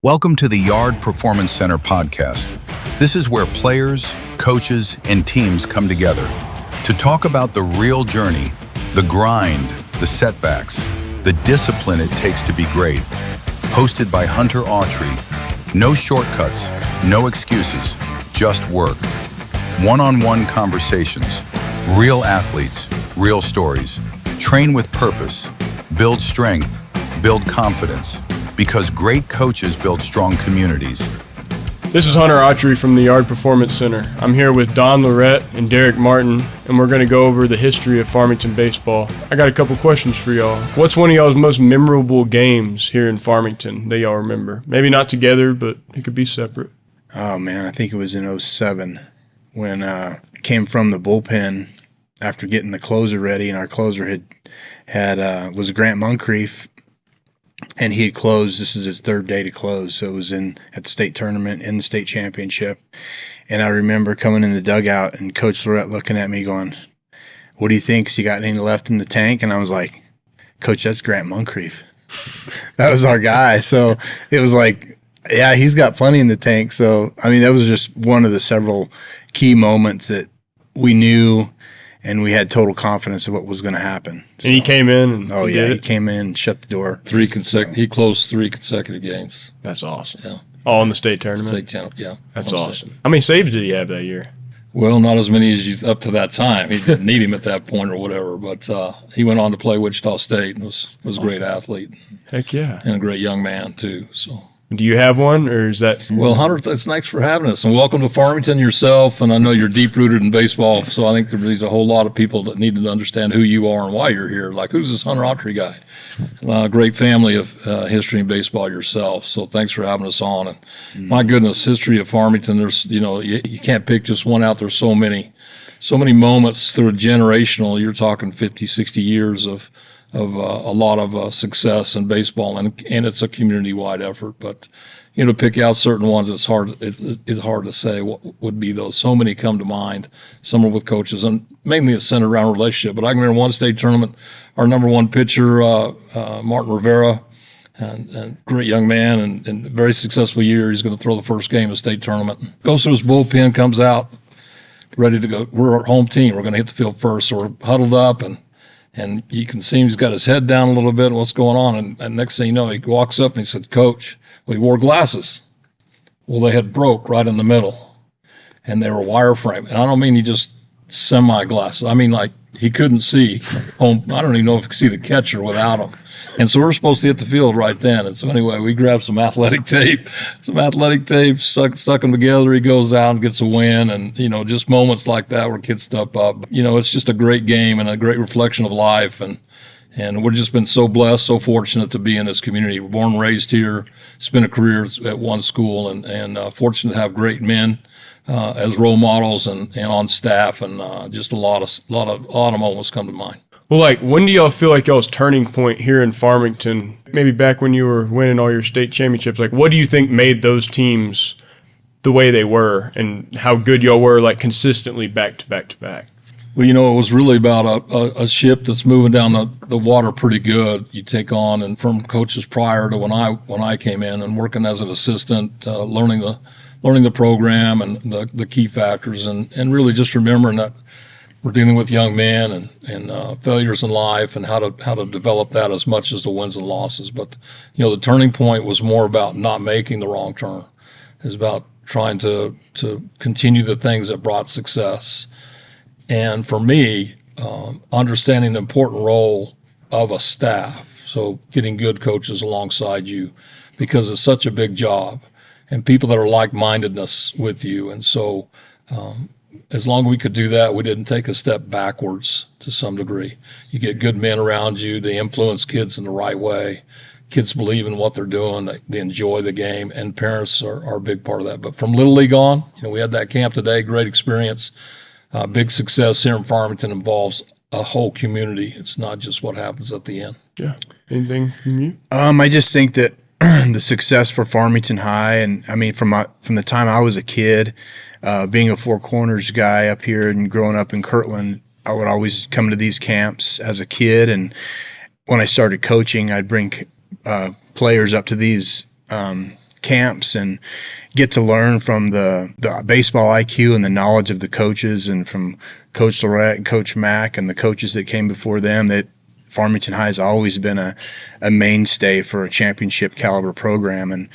Welcome to the Yard Performance Center podcast. This is where players, coaches, and teams come together to talk about the real journey, the grind, the setbacks, the discipline it takes to be great. Hosted by Hunter Autry. No shortcuts, no excuses, just work. One-on-one conversations, real athletes, real stories. Train with purpose, build strength, build confidence. Because great coaches build strong communities. This is Hunter Autry from the Yard Performance Center. I'm here with Don Lorette and Derek Martin, and we're going to go over the history of Farmington baseball. I got a couple questions for y'all. What's one of y'all's most memorable games here in Farmington that y'all remember? Maybe not together, but it could be separate. Oh, man, I think it was in 2007 when came from the bullpen after getting the closer ready, and our closer was Grant Moncrief. And he had closed. This is his third day to close. So it was at the state tournament, in the state championship. And I remember coming in the dugout and Coach Lorette looking at me going, "What do you think? Has he got any left in the tank?" And I was like, "Coach, that's Grant Moncrief." That was our guy. So it was like, yeah, he's got plenty in the tank. So, I mean, that was just one of the several key moments that we knew and we had total confidence of what was going to happen. So, and he came in and he came in and shut the door. He closed 3 consecutive games. That's awesome. Yeah. All in the state tournament? State tournament, yeah. That's awesome. How many saves did he have that year? Well, not as many as you up to that time. He didn't need him at that point or whatever, but he went on to play Wichita State and was a great athlete. Heck yeah. And a great young man, too, so. Do you have one, or is that? Well, Hunter, thanks for having us, and welcome to Farmington yourself. And I know you're deep rooted in baseball, so I think there's a whole lot of people that need to understand who you are and why you're here. Like, who's this Hunter Autry guy? Great family of history in baseball yourself. So thanks for having us on. And my goodness, history of Farmington. There's, you can't pick just one out. There's so many moments through a generational. You're talking 50, 60 years of a lot of success in baseball, and it's a community-wide effort. But to pick out certain ones, it's hard. It's hard to say what would be those. So many come to mind. Some are with coaches, and mainly it's centered around relationship. But I can remember one state tournament, our number one pitcher, Martin Rivera, and great young man, and very successful year. He's going to throw the first game of state tournament. Goes to his bullpen, comes out, ready to go. We're our home team. We're going to hit the field first, so we're huddled up and you can see he's got his head down a little bit and what's going on. And next thing you know, he walks up and he said, "Coach," well, he wore glasses. Well, they had broke right in the middle and they were wireframe. And I don't mean he just semi-glasses. I mean, like, he couldn't see home. I don't even know if he could see the catcher without them. And so we're supposed to hit the field right then. And so anyway, we grabbed some athletic tape, stuck them together. He goes out and gets a win. And, just moments like that where kids step up. It's just a great game and a great reflection of life. And we've just been so blessed, so fortunate to be in this community. We're born and raised here, spent a career at one school, and fortunate to have great men as role models and on staff, and just a lot of moments come to mind. Well, like, when do y'all feel like y'all's turning point here in Farmington? Maybe back when you were winning all your state championships. Like, what do you think made those teams the way they were, and how good y'all were, like, consistently back to back to back? Well, it was really about a ship that's moving down the water pretty good. You take on, and from coaches prior to when I came in and working as an assistant, learning the program and the key factors, and really just remembering that we're dealing with young men and failures in life, and how to develop that as much as the wins and losses. But the turning point was more about not making the wrong turn. It's about trying to continue the things that brought success. And for me, understanding the important role of a staff, so getting good coaches alongside you, because it's such a big job, and people that are like-mindedness with you. And so as long as we could do that, we didn't take a step backwards to some degree. You get good men around you, they influence kids in the right way. Kids believe in what they're doing, they enjoy the game, and parents are a big part of that. But from Little League on, we had that camp today, great experience. Big success here in Farmington involves a whole community. It's not just what happens at the end. Yeah. Anything from you? I just think that the success for Farmington High, and I mean from the time I was a kid, being a Four Corners guy up here and growing up in Kirtland, I would always come to these camps as a kid. And when I started coaching, I'd bring players up to these camps and get to learn from the baseball IQ and the knowledge of the coaches, and from Coach Lorette and Coach Mack and the coaches that came before them, that Farmington High has always been a mainstay for a championship caliber program. And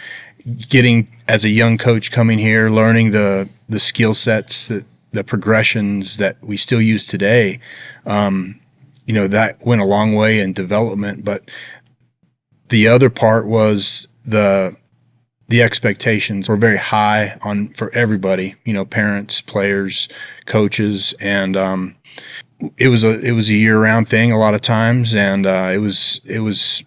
getting, as a young coach coming here, learning the skill sets, the progressions that we still use today, that went a long way in development. But the other part was the expectations were very high for everybody, parents, players, coaches, and it was a year-round thing a lot of times, and it was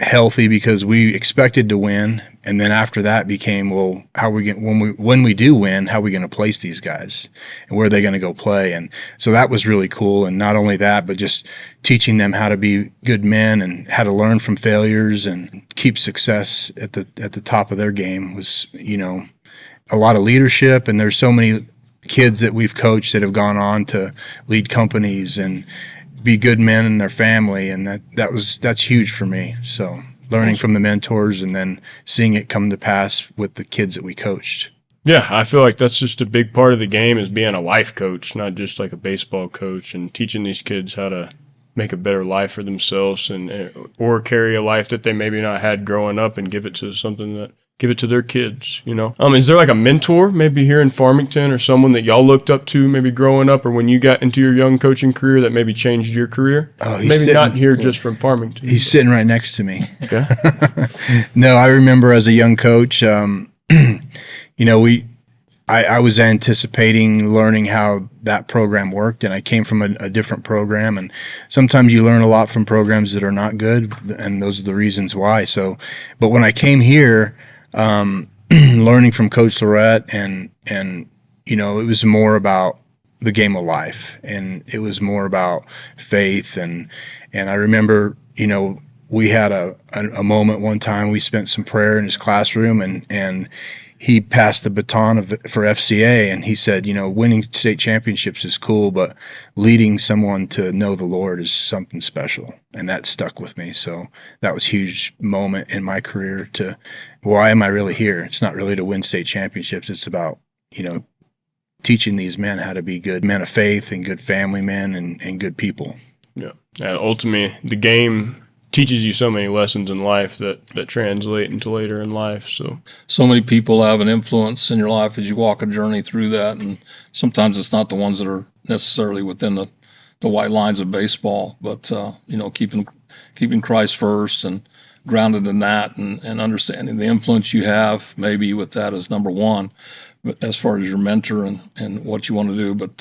healthy because we expected to win, and then after that became, well, how are we when we do win, how are we going to place these guys, and where are they going to go play? And so that was really cool. And not only that, but just teaching them how to be good men and how to learn from failures and keep success at the top of their game was, a lot of leadership. And there's so many kids that we've coached that have gone on to lead companies and be good men in their family, and that's huge for me. So learning from the mentors and then seeing it come to pass with the kids that we coached. Yeah, I feel like that's just a big part of the game, is being a life coach, not just like a baseball coach, and teaching these kids how to make a better life for themselves or carry a life that they maybe not had growing up and give it to their kids, Is there like a mentor maybe here in Farmington, or someone that y'all looked up to maybe growing up, or when you got into your young coaching career that maybe changed your career? Maybe not here just from Farmington. He's sitting right next to me. Okay. No, I remember as a young coach, I was anticipating learning how that program worked, and I came from a different program, and sometimes you learn a lot from programs that are not good, and those are the reasons why. So, but when I came here, learning from Coach Lorette and it was more about the game of life, and it was more about faith, and I remember, we had a moment one time, we spent some prayer in his classroom, and he passed the baton for FCA, and he said, winning state championships is cool, but leading someone to know the Lord is something special. And that stuck with me. So that was a huge moment in my career to, why am I really here? It's not really to win state championships. It's about, teaching these men how to be good men of faith and good family men and good people. Yeah. Ultimately, the game teaches you so many lessons in life that translate into later in life. So many people have an influence in your life as you walk a journey through that, and sometimes it's not the ones that are necessarily within the white lines of baseball, but keeping Christ first and grounded in that, and understanding the influence you have maybe with that as number one, but as far as your mentor and what you want to do. But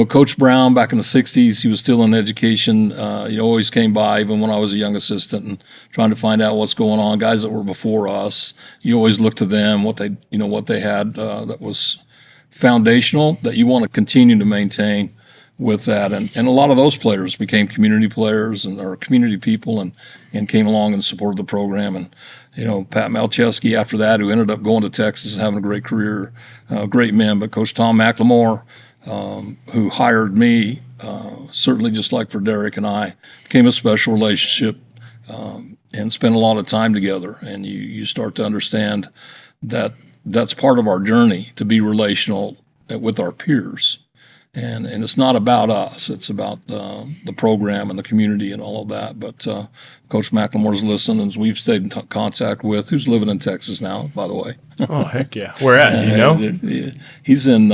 Coach Brown back in the 60s, he was still in education, always came by even when I was a young assistant and trying to find out what's going on. Guys that were before us, you always look to them, what they had that was foundational that you want to continue to maintain with that. And a lot of those players became community players or community people and came along and supported the program. And, Pat Malcheski after that, who ended up going to Texas and having a great career, great men, but Coach Tom McLemore, who hired me, certainly just like for Derek and I, became a special relationship and spent a lot of time together. And you start to understand that that's part of our journey, to be relational with our peers. And it's not about us. It's about the program and the community and all of that. But Coach McLemore's listened, and we've stayed in contact with, who's living in Texas now, by the way. Oh, heck yeah. Where at, He's in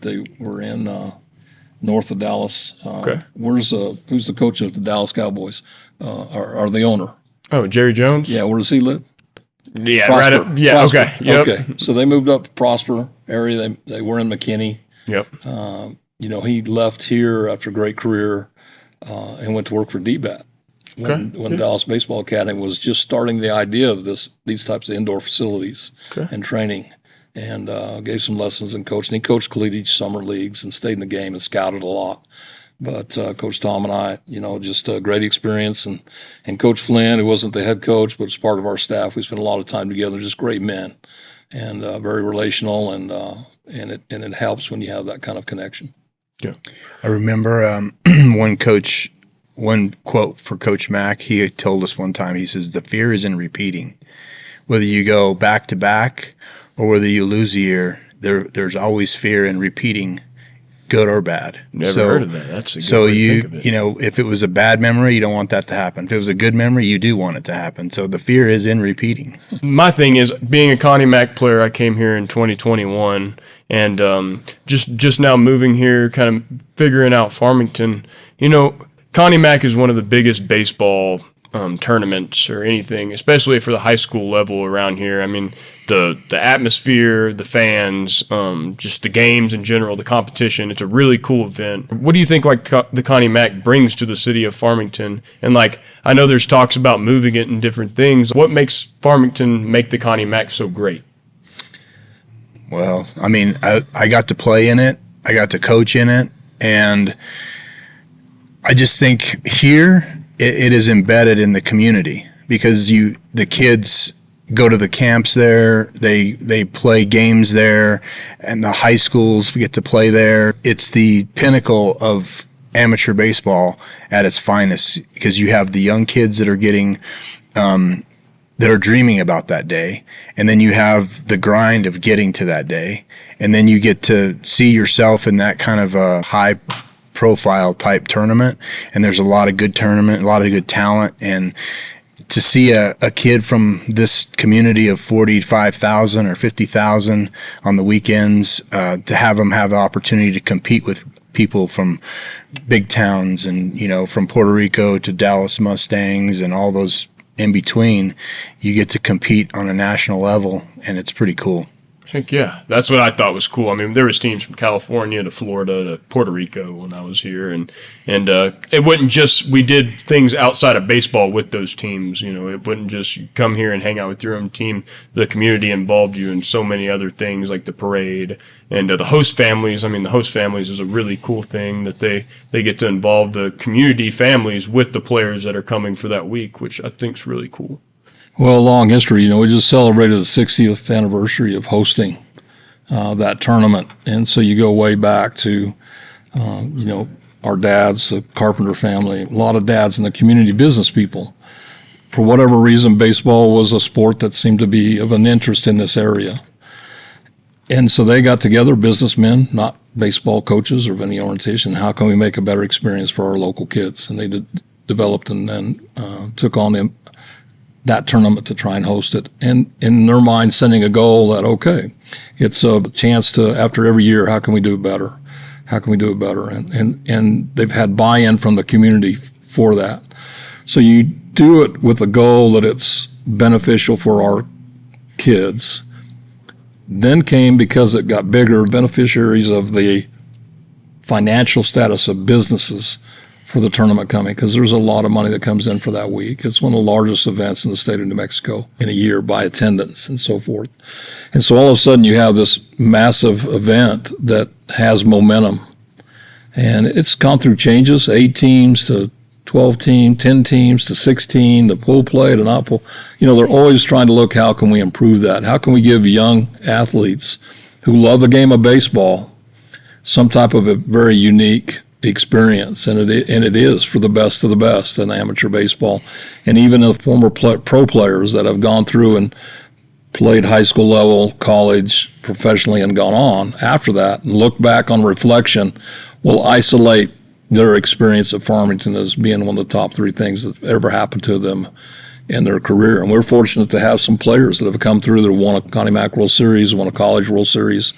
they were in north of Dallas. Okay. Who's the coach of the Dallas Cowboys? Or the owner? Oh, Jerry Jones? Yeah, where does he live? Yeah, Prosper. right up. Yeah, Prosper. okay. Yep. Okay. So they moved up to Prosper area. They were in McKinney. Yep. He left here after a great career and went to work for DBAT. When Dallas Baseball Academy was just starting the idea of these types of indoor facilities and training, and gave some lessons in coaching. He coached collegiate summer leagues and stayed in the game and scouted a lot. But Coach Tom and I, just a great experience. And Coach Flynn, who wasn't the head coach, but was part of our staff, we spent a lot of time together, just great men and very relational. And it helps when you have that kind of connection. Yeah. I remember one quote for Coach Mack. He told us one time, he says, "The fear is in repeating." whether you go back to back or whether you lose a year, there's always fear in repeating, good or bad. Never heard of that. That's a good so way to you think of it. you know, if it was a bad memory, you don't want that to happen. If it was a good memory, you do want it to happen. So the fear is in repeating. My thing is, being a Connie Mack player, I came here in 2021, and just now moving here, kind of figuring out Farmington. You know, Connie Mack is one of the biggest baseball tournaments or anything, especially for the high school level around here. I mean, the atmosphere, the fans, just the games in general, the competition. It's a really cool event. What do you think the Connie Mack brings to the city of Farmington? And I know there's talks about moving it and different things. What makes Farmington make the Connie Mack so great? Well, I mean, I got to play in it. I got to coach in it. And I just think here it is embedded in the community because the kids go to the camps there, they play games there, and the high schools get to play there. It's the pinnacle of amateur baseball at its finest because you have the young kids that are getting that are dreaming about that day, and then you have the grind of getting to that day, and then you get to see yourself in that kind of a high profile type tournament, and there's a lot of good talent, and to see a kid from this community of 45,000 or 50,000 on the weekends, to have them have the opportunity to compete with people from big towns and, you know, from Puerto Rico to Dallas Mustangs and all those in between, you get to compete on a national level, and it's pretty cool. Heck yeah, that's what I thought was cool. I mean, there was teams from California to Florida to Puerto Rico when I was here, and it wasn't just we did things outside of baseball with those teams. You know, it wasn't just you come here and hang out with your own team. The community involved you in so many other things like the parade and the host families. I mean, the host families is a really cool thing that they get to involve the community families with the players that are coming for that week, which I think is really cool. Well, long history. You know, we just celebrated the 60th anniversary of hosting that tournament, and so you go way back to, you know, our dads, the Carpenter family, a lot of dads in the community, business people. For whatever reason, baseball was a sport that seemed to be of an interest in this area, and so they got together, businessmen, not baseball coaches or of any orientation. How can we make a better experience for our local kids? And they developed and then took on that tournament to try and host it, and in their mind setting a goal that, okay, it's a chance to, after every year, how can we do it better? How can we do it better? And they've had buy-in from the community for that. So you do it with the goal that it's beneficial for our kids. Then came, because it got bigger, beneficiaries of the financial status of businesses for the tournament coming, because there's a lot of money that comes in for that week. It's one of the largest events in the state of New Mexico in a year by attendance and so forth. And so all of a sudden you have this massive event that has momentum. And it's gone through changes, 8 teams to 12 teams, 10 teams to 16, the pool play to not pool. You know, they're always trying to look, how can we improve that? How can we give young athletes who love the game of baseball some type of a very unique experience, and it is for the best of the best in amateur baseball, and even the former pro players that have gone through and played high school level, college, professionally, and gone on after that, and look back on reflection, will isolate their experience at Farmington as being one of the top 3 things that ever happened to them in their career. And we're fortunate to have some players that have come through that have won a Connie Mack World Series, won a College World Series,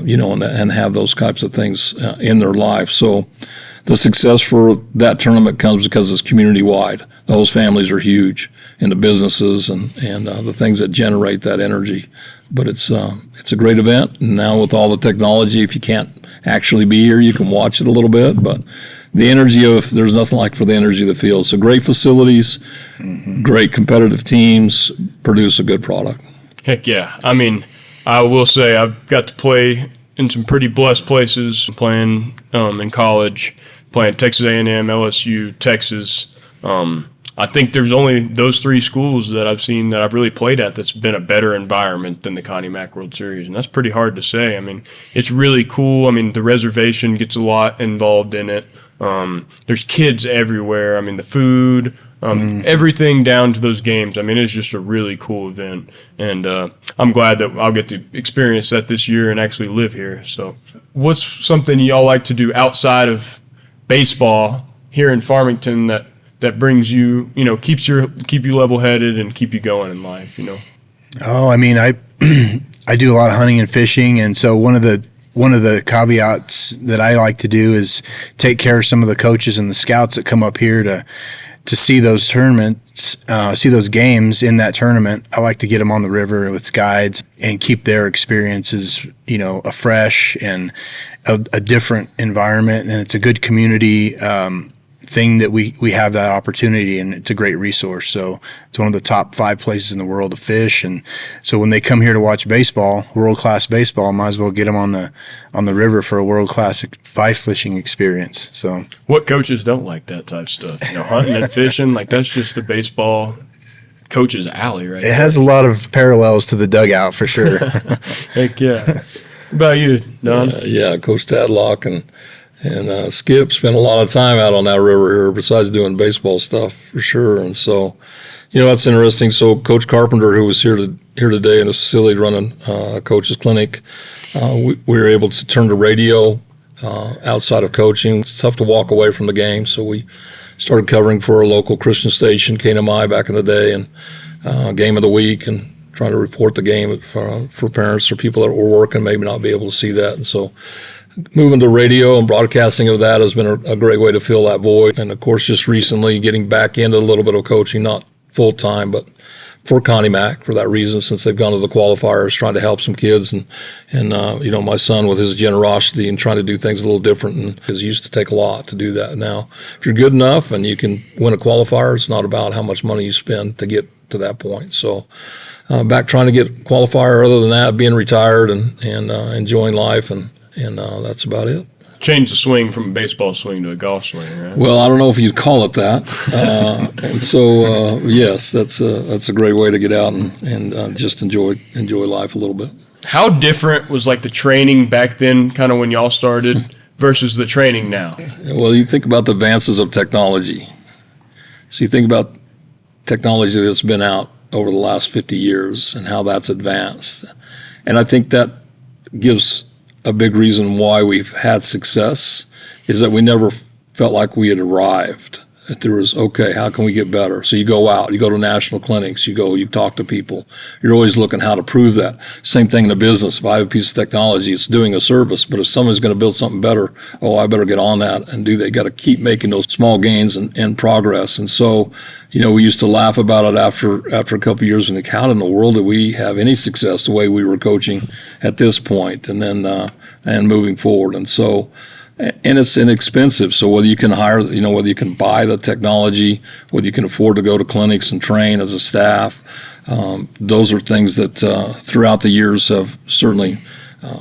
you know, and have those types of things in their life. So the success for that tournament comes because it's community-wide. Those families are huge in the businesses and the things that generate that energy. But it's a great event. And now with all the technology, if you can't actually be here, you can watch it a little bit. But the energy there's nothing like for the energy of the field. So great facilities, great competitive teams, produce a good product. Heck yeah. I mean, I will say I've got to play in some pretty blessed places, playing in college, playing Texas A&M, LSU, Texas. I think there's only those 3 schools that I've seen that I've really played at that's been a better environment than the Connie Mack World Series, and that's pretty hard to say. I mean, it's really cool. I mean, the reservation gets a lot involved in it. There's kids everywhere. I mean, the food, Everything down to those games. I mean, it's just a really cool event, and I'm glad that I'll get to experience that this year and actually live here. So, what's something y'all like to do outside of baseball here in Farmington that brings you, keep you level-headed and keep you going in life, Oh, I mean, I I do a lot of hunting and fishing, and so one of the caveats that I like to do is take care of some of the coaches and the scouts that come up here to see those tournaments, see those games in that tournament. I like to get them on the river with guides and keep their experiences, afresh and a different environment. And it's a good community thing that we have that opportunity, and it's a great resource. So it's one of the top 5 places in the world to fish. And so when they come here to watch baseball, world-class baseball, I might as well get them on the river for a world-class fly fishing experience. So what coaches don't like that type of stuff? Hunting and fishing, like that's just the baseball coach's alley, right? It has a lot of parallels to the dugout for sure. Heck yeah. What about you, Don? Yeah, Coach Tadlock and Skip spent a lot of time out on that river here besides doing baseball stuff for sure. And so, that's interesting. So Coach Carpenter, who was here today in the facility running a coach's clinic, we were able to turn to radio outside of coaching. It's tough to walk away from the game. So we started covering for a local Christian station, KNMI, back in the day, and game of the week, and trying to report the game for parents or people that were working, maybe not be able to see that. And so moving to radio and broadcasting of that has been a great way to fill that void. And, of course, just recently getting back into a little bit of coaching, not full-time, but for Connie Mack for that reason, since they've gone to the qualifiers, trying to help some kids. And my son with his generosity and trying to do things a little different, and because it used to take a lot to do that. Now, if you're good enough and you can win a qualifier, it's not about how much money you spend to get to that point. So back trying to get qualifier, other than that, being retired and enjoying life, and that's about it. Change the swing from a baseball swing to a golf swing, right? Well, I don't know if you'd call it that. And so, yes, that's a great way to get out and just enjoy life a little bit. How different was like the training back then, kind of when y'all started, versus the training now? Well, you think about the advances of technology. So you think about technology that's been out over the last 50 years and how that's advanced. And I think that gives a big reason why we've had success is that we never felt like we had arrived. That there was, okay, how can we get better? So you go out, you go to national clinics, you talk to people. You're always looking how to prove that. Same thing in the business. If I have a piece of technology, it's doing a service. But if someone's going to build something better, I better get on that and do that. You got to keep making those small gains and progress. And so, we used to laugh about it after a couple of years when the how in the world did we have any success the way we were coaching at this point, and then and moving forward. And so, and it's inexpensive. So whether you can hire, whether you can buy the technology, whether you can afford to go to clinics and train as a staff, those are things that throughout the years have certainly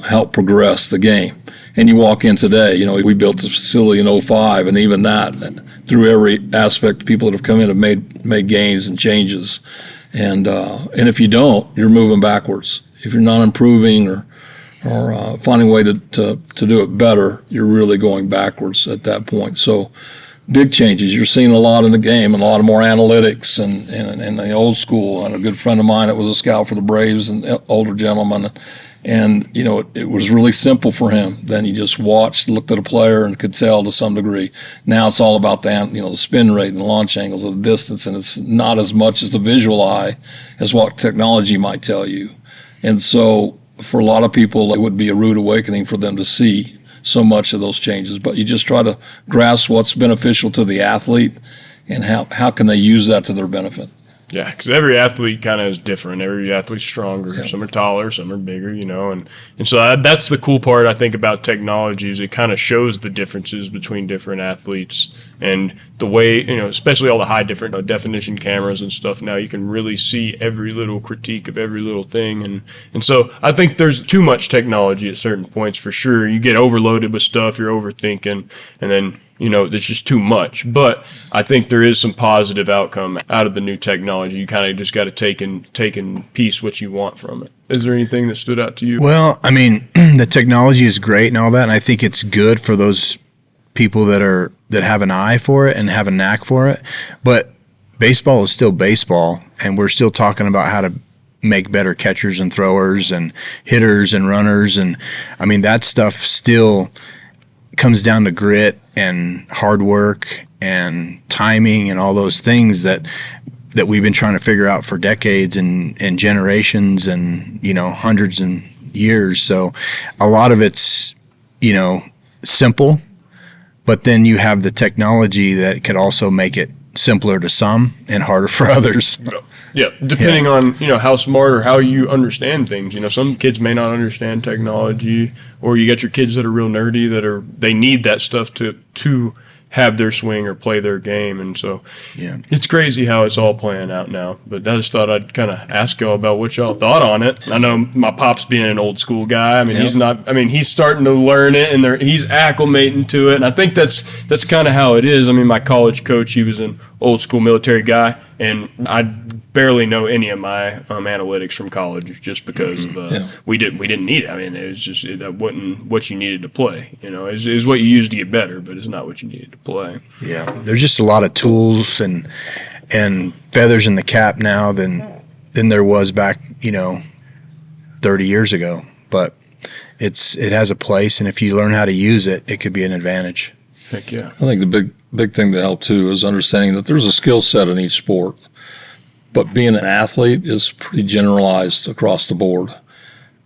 helped progress the game. And you walk in today, we built this facility in 2005, and even that, through every aspect, people that have come in have made gains and changes. And if you don't, you're moving backwards. If you're not improving or finding a way to do it better, you're really going backwards at that point. So big changes. You're seeing a lot in the game, and a lot more analytics and the old school. And a good friend of mine that was a scout for the Braves, and older gentleman, and it was really simple for him. Then he just watched, looked at a player, and could tell to some degree. Now it's all about the spin rate and the launch angles and the distance, and it's not as much as the visual eye as what technology might tell you. And so for a lot of people, it would be a rude awakening for them to see so much of those changes. But you just try to grasp what's beneficial to the athlete and how can they use that to their benefit. Yeah, because every athlete kind of is different. Every athlete's stronger. Yeah. Some are taller, some are bigger, and so that's the cool part, I think, about technology is it kind of shows the differences between different athletes and the way, especially all the high different definition cameras and stuff now, you can really see every little critique of every little thing. And so I think there's too much technology at certain points for sure. You get overloaded with stuff, you're overthinking, and then it's just too much. But I think there is some positive outcome out of the new technology. You kind of just got to take in piece what you want from it. Is there anything that stood out to you? Well, I mean, the technology is great and all that, and I think it's good for those people that have an eye for it and have a knack for it. But baseball is still baseball, and we're still talking about how to make better catchers and throwers and hitters and runners. And I mean, that stuff still comes down to grit and hard work and timing and all those things that we've been trying to figure out for decades and generations and, you know, hundreds and years. So a lot of it's, you know, simple, but then you have the technology that could also make it simpler to some and harder for others. Yeah, depending on, you know, how smart or how you understand things. You know, some kids may not understand technology, or you got your kids that are real nerdy they need that stuff to have their swing or play their game. And so it's crazy how it's all playing out now. But I just thought I'd kind of ask y'all about what y'all thought on it. I know my pop's being an old school guy. I mean, he's starting to learn it, and he's acclimating to it. And I think that's kind of how it is. I mean, my college coach, he was an old school military guy, and I barely know any of my analytics from college just because we didn't need it. I mean, it was just that wasn't what you needed to play. You know, is what you used to get better, but it's not what you needed to play. Yeah, there's just a lot of tools and feathers in the cap now than there was back, you know, 30 years ago. But it has a place, and if you learn how to use it, it could be an advantage. Heck yeah. I think the big thing that helped too is understanding that there's a skill set in each sport. But being an athlete is pretty generalized across the board.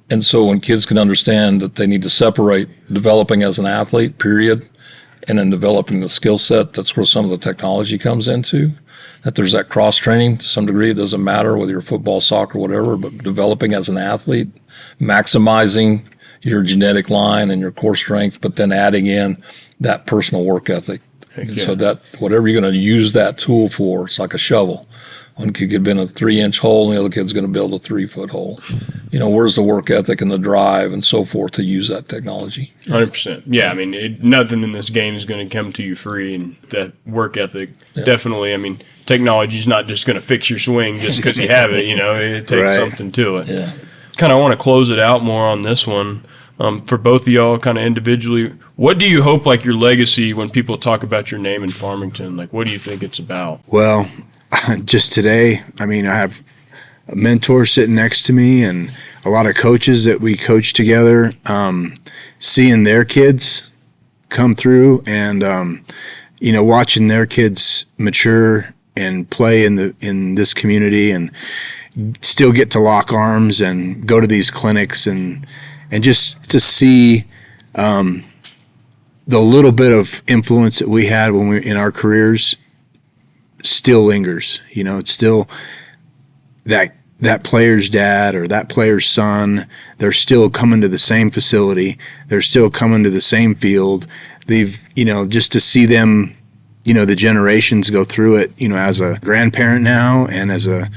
And so when kids can understand that they need to separate developing as an athlete, period, and then developing the skill set, that's where some of the technology comes into, that there's that cross-training to some degree. It doesn't matter whether you're football, soccer, whatever, but developing as an athlete, maximizing your genetic line and your core strength, but then adding in that personal work ethic. Yeah. So that whatever you're going to use that tool for, it's like a shovel. One kid could build a 3-inch hole, and the other kid's going to build a 3-foot hole. You know, where's the work ethic and the drive and so forth to use that technology? 100%. Yeah, I mean, nothing in this game is going to come to you free, and that work ethic, definitely. I mean, technology is not just going to fix your swing just because you have it. You know, it takes something to it. Yeah. Kind of want to close it out more on this one. For both of y'all, kind of individually, what do you hope, like, your legacy when people talk about your name in Farmington? Like, what do you think it's about? Well, just today, I mean, I have a mentor sitting next to me and a lot of coaches that we coach together, seeing their kids come through and, you know, watching their kids mature and play in this community and still get to lock arms and go to these clinics and just to see the little bit of influence that we had when we in our careers still lingers. You know, it's still that player's dad or that player's son. They're still coming to the same facility. They're still coming to the same field. They've, you know, just to see them, you know, the generations go through it, you know, as a grandparent now and as a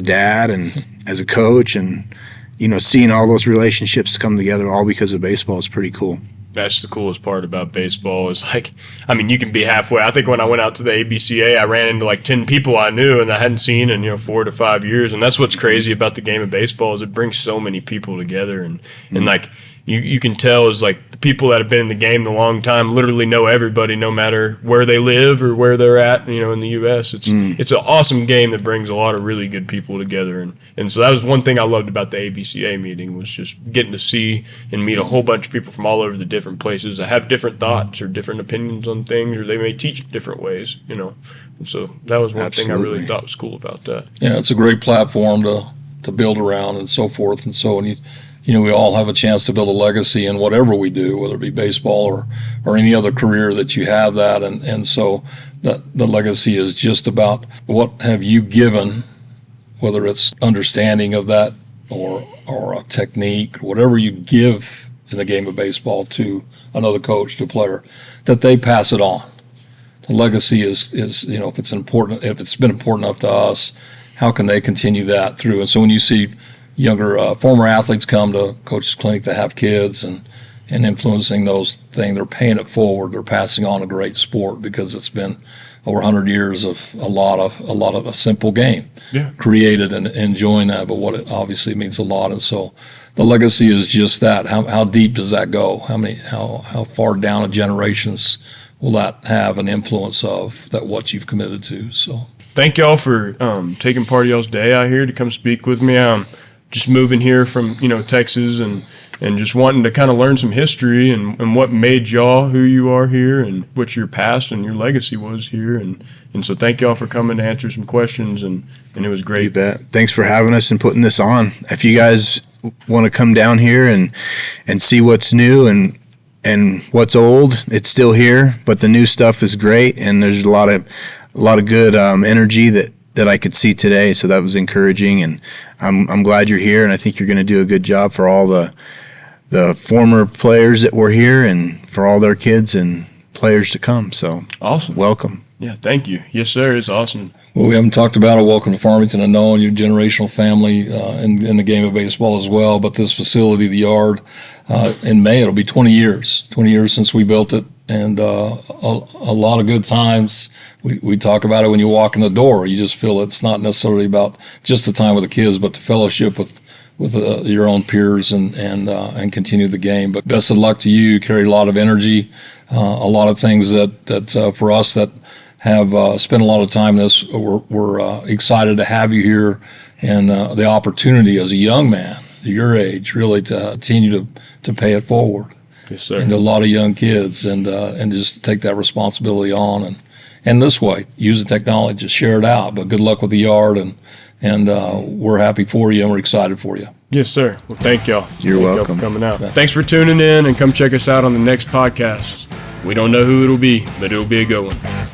dad and as a coach, and, you know, seeing all those relationships come together all because of baseball is pretty cool. That's the coolest part about baseball is, like, I mean, you can be halfway. I think when I went out to the ABCA, I ran into like 10 people I knew and I hadn't seen in, you know, 4 to 5 years. And that's what's crazy about the game of baseball is it brings so many people together. And like, you can tell is like the people that have been in the game the long time literally know everybody, no matter where they live or where they're at, you know, in the U.S. It's an awesome game that brings a lot of really good people together. And so that was one thing I loved about the ABCA meeting was just getting to see and meet a whole bunch of people from all over the different places that have different thoughts or different opinions on things, or they may teach different ways, you know. And so that was one thing I really thought was cool about that. Yeah, it's a great platform to build around and so forth. And so when you know, we all have a chance to build a legacy in whatever we do, whether it be baseball or any other career that you have that. And so the legacy is just about what have you given, whether it's understanding of that or a technique, or whatever you give in the game of baseball to another coach, to a player, that they pass it on. The legacy is, you know, if it's been important enough to us, how can they continue that through? And so when you see younger former athletes come to coach's clinic that have kids and influencing those things, they're paying it forward. They're passing on a great sport because it's been over 100 years of a lot of a simple game created and enjoying that. But what it obviously means a lot. And so the legacy is just that. How deep does that go? How far down a generations will that have an influence of that what you've committed to? So. thank y'all for taking part of y'all's day out here to come speak with me. Just moving here from Texas and just wanting to kind of learn some history and what made y'all who you are here and what your past and your legacy was here. And so thank y'all for coming to answer some questions, and it was great. You bet. Thanks for having us and putting this on. If you guys want to come down here and see what's new and what's old, it's still here, but the new stuff is great, and there's a lot of good energy that I could see today, so that was encouraging, and I'm glad you're here, and I think you're going to do a good job for all the former players that were here and for all their kids and players to come. So awesome. Welcome. Yeah, thank you. Yes, sir. It's awesome. Well, we haven't talked about it. Welcome to Farmington, and knowing your generational family in the game of baseball as well. But this facility, the Yard, in May it'll be 20 years. 20 years since we built it, and a lot of good times. We talk about it when you walk in the door. You just feel it's not necessarily about just the time with the kids, but the fellowship with your own peers and continue the game. But best of luck to you. You carry a lot of energy, a lot of things that for us that have spent a lot of time in this, we're excited to have you here, and the opportunity as a young man, your age, really to continue to pay it forward. Yes, sir. And a lot of young kids, and just take that responsibility on, and this way, use the technology, just share it out. But good luck with the Yard, and we're happy for you, and we're excited for you. Yes, sir. Well, thank y'all. You're Thank welcome. y'all for coming out. Thanks for tuning in, and come check us out on the next podcast. We don't know who it'll be, but it'll be a good one.